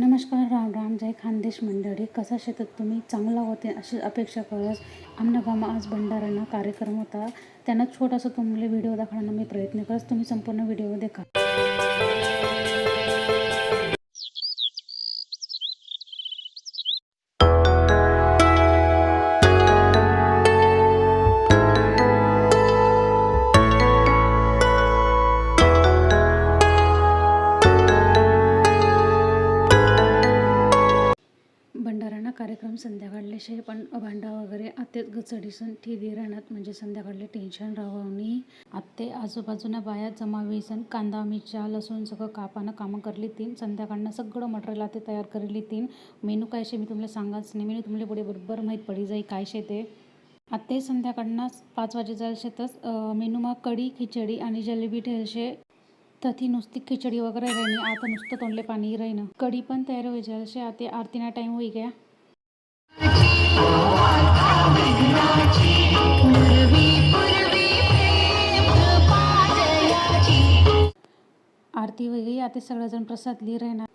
नमस्कार, राम राम. जय खानदेश मंडळी. कसा शेतात तुम्ही चांगला होते अशी अपेक्षा करत आमच्या गावात आज भंडाराना कार्यक्रम होता. त्यांना छोटासा तुम्हाला व्हिडिओ दाखवण्याचा मी प्रयत्न करत. तुम्ही संपूर्ण व्हिडिओ देखा. भंडाराना कार्यक्रम संध्याकाळले शे पण भांडा वगैरे आत्तेच गचडीसन ठेदी राहणार म्हणजे संध्याकाळले टेन्शन राहवणी. आत्ते आजूबाजूना बाया जमावीसन कांदा मिरच्या लसूण सगळं कापानं कामं करली तीन. संध्याकाळनं सगळं मटेरियल आते तयार करली तीन. मेनू काय शे मी तुम्हाला सांगाच नाही. मेनू तुम्हाला पुढे बरोबर माहीत पडी जाई काय शे ते. आत्ते संध्याकाळनं 5 वाजे जायला शेतच मेनूमा कढी खिचडी आणि जलेबी ठेवशे. तथी नुसती खिचडी वगैरे राहिनी. आता नुसतं तोंडले पाणी राहिनं. कढी पण तयार होई जायला शे. आता आरतीना टाईम होई गया. आरती वगैरे आता सगळेजण प्रसाद ली राहणार.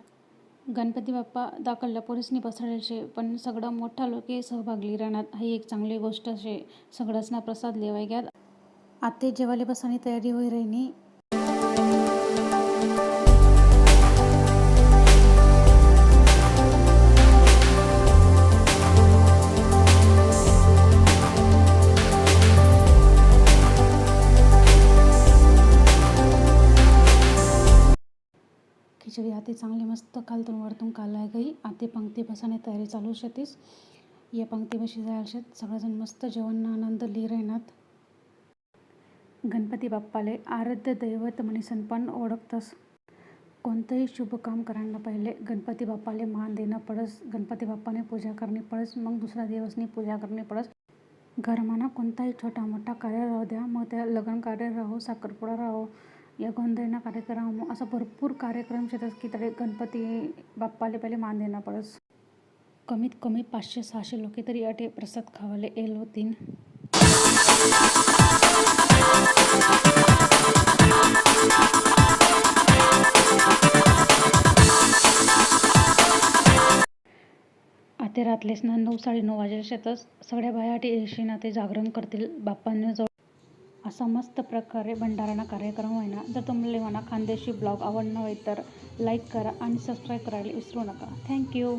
गणपती बाप्पा दाखलल्या पोरीसनी बसवले शे पण सगळं मोठा लोके सहभागली राहणार. ही एक चांगली गोष्ट शे. सगळ्यासना प्रसाद लेवाय घ्या. आते जेवाले बसानी तयारी होई राहिनी. खिचडी आते चांगली मस्त खालतून वरतून कालाय गई. आते पंक्ती बसाने तयारी चालू शेतीस. या पंक्ती बशी जायला शेत सगळेजण मस्त जेवण आनंद ली राहणार. गणपती बाप्पाले आराध्य दैवत म्हणीसन पण ओळखतस. कोणतंही शुभ काम करायला पहिले गणपती बाप्पाले मान देणं पडस. गणपती बाप्पाने पूजा करणी पडस. मग दुसऱ्या दिवसनी पूजा करणी पडस. घरमाना कोणताही छोटा मोठा कार्य राहू द्या, मग त्या लग्न कार्य राहो, साखरपुडा राहो या गोंधळीना कार्यक्रम असा भरपूर कार्यक्रम शेतात की तरी गणपती बाप्पाले पहिले मान देणं पडस. कमीत कमी 500-600 लोके तरी अटे प्रसाद खावाले येल होतीन. आते रातलेस ना 9-9:30 वाजेला शेतच सगळ्या बाया अटे येशीन ते जागरण करतील बाप्पांना जवळ. असा मस्त प्रकारे भंडाराना कार्यक्रम होईना. जर तुम्हाला मला खानदेशी ब्लॉग आवडणं होईल तर लाईक करा आणि सबस्क्राईब करायला विसरू नका. थँक्यू.